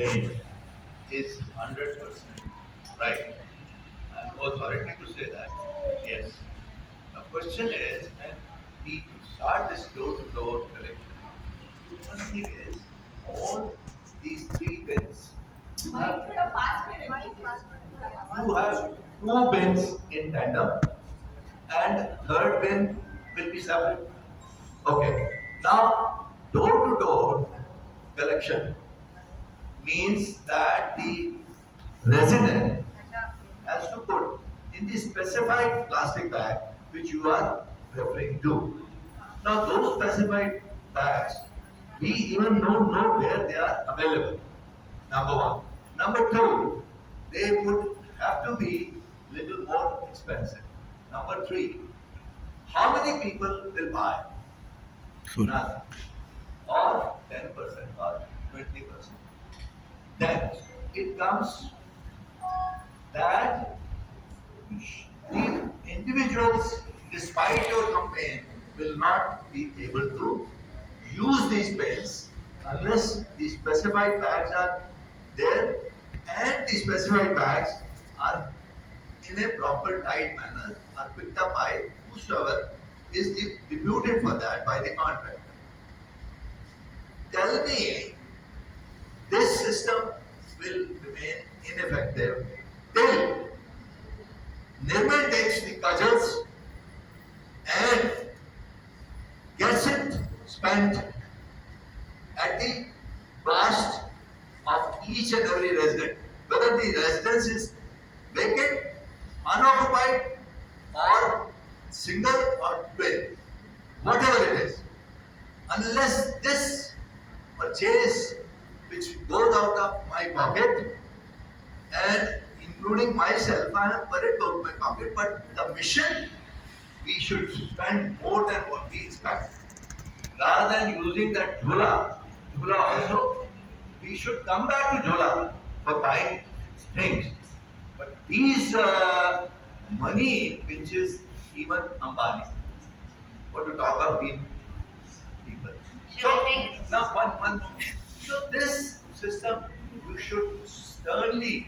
saying is 100% right. I'm authority to say that. Yes. The question is when we start this door-to-door collection, one thing is all these three bins have, you have two bins in tandem and third bin will be separate. Okay. Now door-to-door collection means that the resident has to put in the specified plastic bag which you are referring to. Now those specified bags, we even don't know where they are available. Number one. Number two, they would have to be little more expensive. Number three, how many people will buy? None. Or 10% or 20%. Then it comes that the individuals, despite your campaign, will not be able to use these pens unless the specified bags are there and the specified bags are in a proper tight manner are picked up by whosoever is deputed for that by the contractor. Tell me, this system will remain ineffective till Nirmal takes the cudgels and gets it spent at the cost of each and every resident, whether the residence is vacant, unoccupied, or single or twin, whatever it is. Unless this purchase, which goes out of my pocket, and including myself, I have put it out of my pocket, but the mission, we should spend more than what we expect. Rather than using that jhula also, we should come back to jhula for buying things. But these money, which is even Ambani, what to talk of being people. So now one. So this system, you should sternly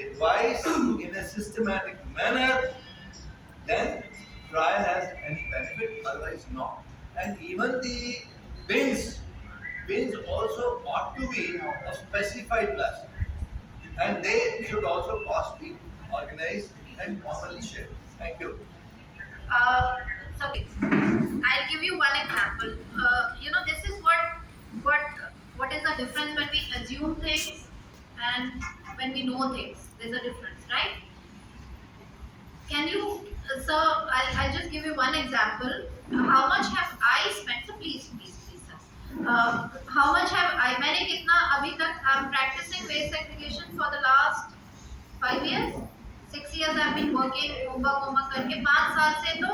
advise in a systematic manner, then trial has any benefit, otherwise not. And even the bins also ought to be of specified plastic. And they should also cost be organized and commonly shared. Thank you. Uh, so I'll give you one example. This is what what is the difference when we assume things and when we know things. There's a difference, right? Can you, sir? I'll just give you one example. How much have I spent? So please, sir. How much have I? मैंने कितना अभी तक? I'm practicing waste segregation for the last 5 years. 6 years I've been working homework करके 5 साल से तो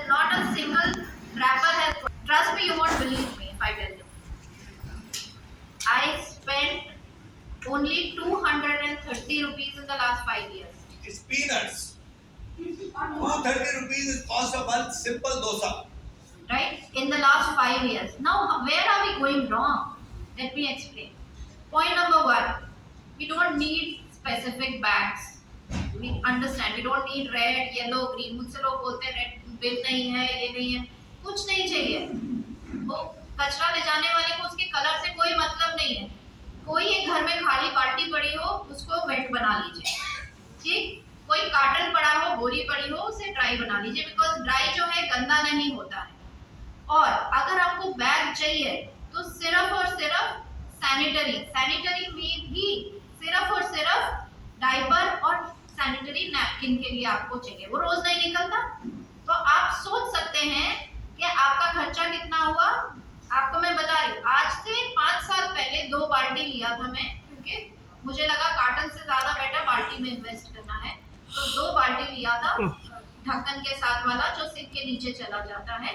not a single wrapper has. Trust me, you won't believe me if I tell you. I spent only 230 rupees in the last 5 years. It's peanuts. 230 rupees is cost of one simple dosa. Right? In the last 5 years. Now, where are we going wrong? Let me explain. Point number 1. We don't need specific bags. We understand. We don't need red, yellow, green. मुझसे लोग बोलते हैं red bin नहीं है, ये नहीं है. कुछ नहीं चाहिए. वो कचरा ले जाने वाले को उसके कलर से कोई मतलब नहीं है. कोई एक घर में खाली बाल्टी पड़ी हो, उसको वेट बना लीजिए. ठीक? कोई कार्टन पड़ा हो, बोरी पड़ी हो, उसे ड्राई बना लीजिए. बिकॉज ड्राई जो है गंदा नहीं होता है. और अगर आपको बैग चाहिए तो सिर्फ और सिर्फ सैनिटरी में भी सिर्फ और सिर्फ डायपर और सैनिटरी नैपकिन के लिए आपको चाहिए. वो रोज नहीं निकलता. तो आप सोच सकते हैं कि आपका खर्चा कितना हुआ. आपको मैं बता रही हूँ, आज से 5 साल पहले 2 बाल्टी लिया था मैं, क्योंकि मुझे लगा कार्टन से ज्यादा बेटर बाल्टी में इन्वेस्ट करना है. तो 2 बाल्टी लिया था ढक्कन के साथ वाला, जो सिंक के नीचे चला जाता है.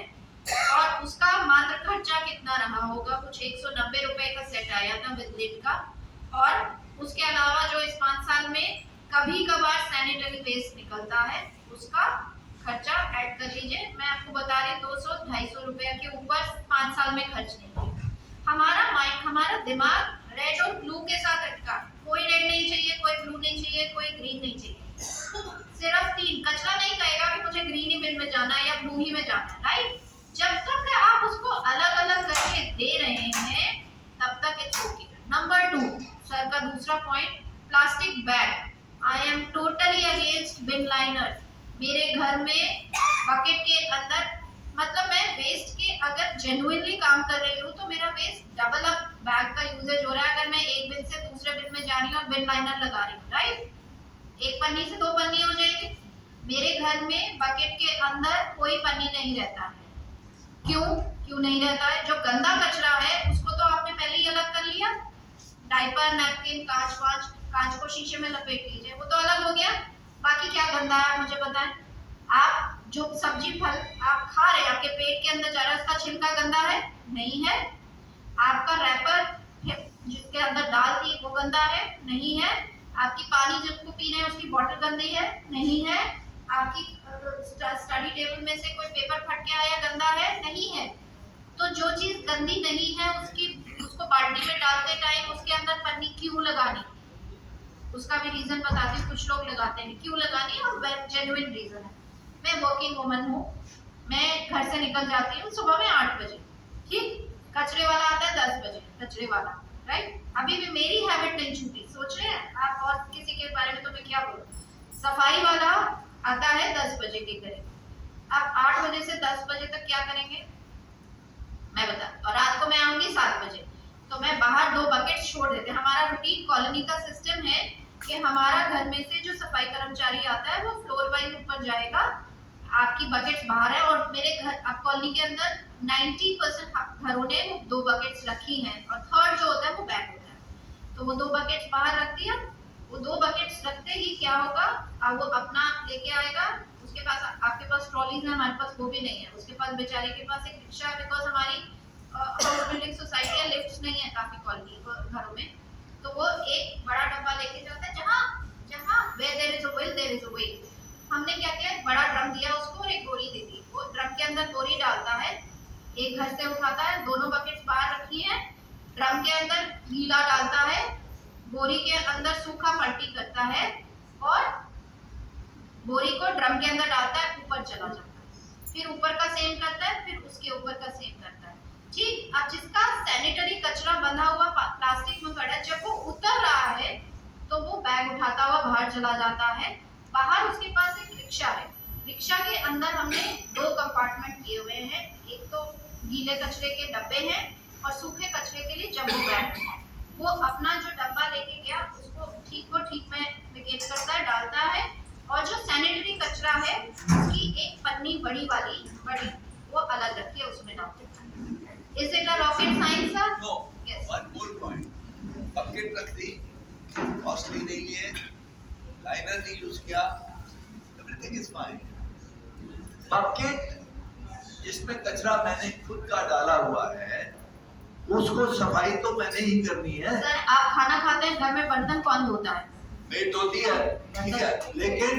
और उसका मात्र खर्चा कितना रहा होगा, कुछ 190 रुपए का सेट आया था विद लिड का. और उसके अलावा जो इस 5 साल में कभी कभार सैनिटरी वेस्ट निकलता है, उसका खर्चा ऐड कर लीजिए. मैं आपको बता रही 200-250 रुपए के ऊपर 5 साल में खर्च नहीं किया. हमारा दिमाग रेड जो ब्लू के साथ अटका, कोई रेड नहीं चाहिए, कोई ब्लू नहीं चाहिए, कोई ग्रीन नहीं चाहिए, सिर्फ 3। कचरा नहीं कहेगा कि मुझे ग्रीन ही बिन में जाना है या ब्लू ही में जाना है, राइट? जब तक आप उसको अलग अलग करके दे रहे हैं तब तक इट्स ओके। नंबर 2, सर का दूसरा point, plastic bag. I am totally against bin liner. मेरे घर में बकेट के अंदर, मतलब मैं वेस्ट के अगर जेन्युइनली काम कर रही हूँ तो मेरा वेस्ट डबल अप बैग का यूजेज हो रहा है। अगर मैं एक बिन से दूसरे बिन में जा रही हूँ और बिन लाइनर लगा रही हूँ, राइट? एक पन्नी से 2 पन्नी हो जाएगी। मेरे घर में बकेट के अंदर कोई पन्नी नहीं रहता है। क्यों नहीं रहता है? जो गंदा कचरा है उसको तो आपने पहले ही अलग कर लिया, डायपर, नैपकिन, कांच को शीशे में लपेट लीजिए, वो तो अलग हो गया। बाकी क्या गंदा है आप मुझे बताएं। आप जो सब्जी फल आप खा रहे हैं, आपके पेट के अंदर जा रहा है, उसका छिलका गंदा है? नहीं है। आपका रैपर जिसके अंदर दाल थी वो गंदा है? नहीं है। आपकी पानी जिसको पीना है उसकी बोतल गंदी है? नहीं है। आपकी स्टडी टेबल में से कोई पेपर फट के आया, गंदा है? नहीं है। तो जो चीज गंदी नहीं है उसको बाल्टी में डालते टाइम उसके अंदर पन्नी क्यों लगानी? उसका भी रीजन बताती हूँ। कुछ लोग लगाते हैं, क्यों लगानी, और जेन्युइन रीजन है। मैं वर्किंग वुमन हूँ, मैं घर से निकल जाती हूँ सुबह में 8 बजे, ठीक? कचरे वाला आता है 10 बजे, कचरे वाला, राइट? अभी भी मेरी हैबिट नहीं छूटी। सोच रहे हैं आप और किसी के बारे में तो मैं क्या बोलूं। सफाई वाला आता है 10 बजे के करीब। आप 8 बजे से 10 बजे तक क्या करेंगे मैं बता, और रात को मैं आऊंगी 7 बजे, तो मैं बाहर 2 बकेट छोड़ देते हैं। हमारा रूटीन कॉलोनी का सिस्टम है कि हमारा घर में से जो सफाई कर्मचारी आता है वो फ्लोर वाइज ऊपर जाएगा, आपकी बकेट्स बाहर है। और मेरे घर अब कॉलोनी के अंदर 90% घरों ने वो 2 बकेट्स रखी हैं, और थर्ड जो होता है वो बैग होता है। तो वो 2 बकेट्स बाहर रख दिया। वो 2 बकेट्स रखते ही क्या होगा, अब वो अपना लेके आएगा। उसके पास, आपके पास ट्रॉलीज है, हमारे पास वो भी नहीं है। उसके पास बेचारे के पास एक रिक्शा है, बिकॉज हमारी हाउस बिल्डिंग सोसाइटी है, लिफ्ट्स नहीं है काफी कॉलोनी घरों में। तो वो एक बड़ा डब्बा लेके जाता है, जहाँ where there is a will there is a way। हमने क्या किया, एक बड़ा ड्रम दिया उसको और एक बोरी दे दी। वो ड्रम के अंदर बोरी डालता है, एक घर से उठाता है, दोनों बकेट्स बाहर रखी है, ड्रम के अंदर गीला डालता है, बोरी के अंदर सूखा पलटी करता है, और बोरी को ड्रम के अंदर डालता है, ऊपर चला जाता है, फिर ऊपर का सेम करता है, फिर उसके ऊपर का सेम करता है, ठीक? अब जिसका सैनिटरी कचरा बंधा हुआ प्लास्टिक में पड़ा है, जब वो उतर रहा है तो वो बैग उठाता हुआ बाहर चला जाता है। बाहर उसके पास एक रिक्शा है, रिक्शा के अंदर हमने 2 कंपार्टमेंट किए हुए हैं। एक तो गीले कचरे के डब्बे हैं और सूखे कचरे के लिए जम्बो बैग है। वो अपना जो डब्बा लेके गया उसको ठीक में पैकेट करता है, डालता है, और जो सैनिटरी कचरा है उसकी एक पन्नी बड़ी वो अलग रखी है, उसमें डालते हैं। Is it a rocket science sir? No. Yes. One more point. Bucket रख दी, कॉस्टली नहीं लिए, लाइनर नहीं यूज किया, एवरीथिंग इज फाइन। बकेट जिसमें कचरा मैंने खुद का डाला हुआ है उसको सफाई तो मैंने ही करनी है। सर आप खाना खाते हैं, घर में बर्तन कौन धोता है? मेड होती है, ठीक है, लेकिन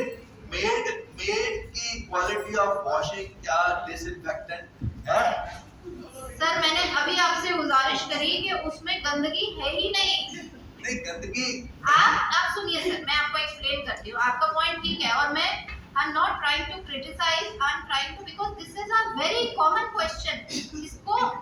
मेड की क्वालिटी ऑफ वॉशिंग क्या डिसइंफेक्टेंट है? सर मैंने अभी आपसे गुजारिश करी कि उसमें गंदगी है ही नहीं। नहीं, गंदगी आप सुनिए सर, मैं आपको एक्सप्लेन करती हूँ। आपका पॉइंट ठीक है, और मैं I am not trying to criticise, I am trying to, because this is a very common question.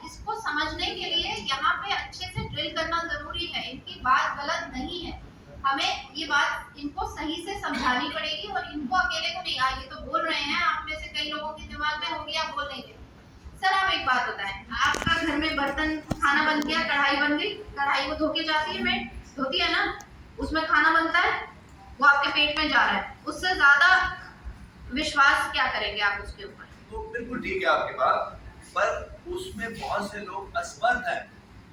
इसको समझने के लिए यहाँ पे अच्छे से ड्रिल करना जरूरी है। इनकी बात गलत नहीं है, हमें ये बात इनको सही से समझानी पड़ेगी, और इनको अकेले को नहीं, ये तो बोल रहे हैं, आप में से कई लोगों के दिमाग में होगी, आप बोल नहीं रहे। सर आप एक बात बताएं, आपका घर में बर्तन, खाना बन गया, कढ़ाई बन गई, कढ़ाई वो धो के जाती है, मेड धोती है ना, उसमें खाना बनता है, वो आपके पेट में जा रहा है, उससे ज्यादा विश्वास क्या करेंगे आप उसके ऊपर? तो बिल्कुल ठीक है आपकी बात, पर उसमें बहुत से लोग असमर्थ हैं।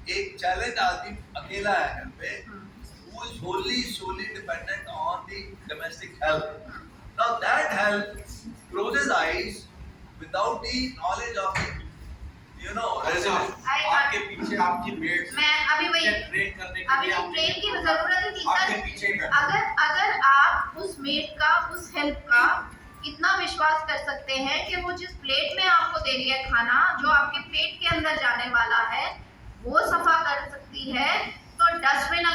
एक चैलेंज आदमी अकेला है घर पे, who is wholly solely dependent on the domestic help. Now that help closes eyes without the knowledge of the resident. आपके पीछे आपकी मेड मैं अभी वही ट्रेन करने के अभी लिए तो ट्रेन की जरूरत ही थी आपके सर। पीछे ही बैठे। अगर आप उस मेड का, उस हेल्प का इतना विश्वास कर सकते हैं कि वो जिस प्लेट में आपको दे रही है खाना, जो आपके पेट के अंदर जाने वाला है, वो सफा कर सकती है, तो dustbin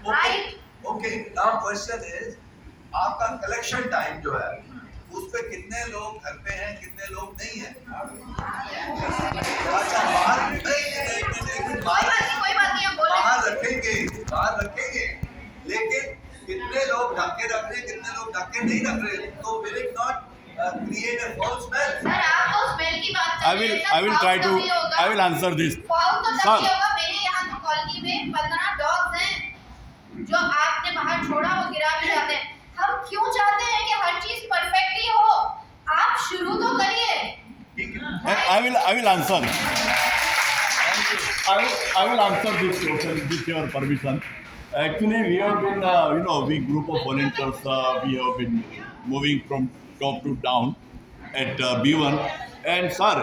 Right. Okay now question is आपका कलेक्शन टाइम जो है उस पे कितने लोग घर पे हैं कितने लोग नहीं हैं अच्छा बाहर नहीं, कोई बात नहीं, आप बोले। बाहर रखेंगे लेकिन कितने लोग ढके रख रहे हैं कितने लोग ढके नहीं रख रहे तो will it not create a false smell sir आप तो स्मेल की बात कर रहे हैं, sir, I will foul try to तभी होगा। I will answer this. Foul तो Sir. तभी होगा। मेरे यहाँ तो कॉलोनी में 15 डॉग्स हैं जो आपने बाहर छोड़ा वो गिरा भी जाते हैं। हम क्यों चाहते हैं कि हर चीज परफेक्ट ही हो? आप शुरू तो करिए। ठीक है I will answer. I will answer this question with your permission. Actually, we have been, we group of volunteers, we have been moving from top to down at B1. And sir,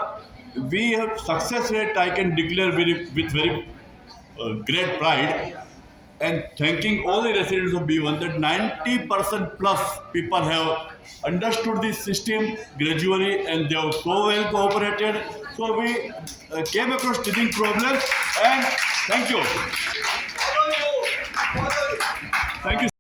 we have success rate, I can declare with very great pride. And thanking all the residents of B1 that 90% plus people have understood this system gradually and they have so well cooperated. So we came across teething problems and thank you. Thank you.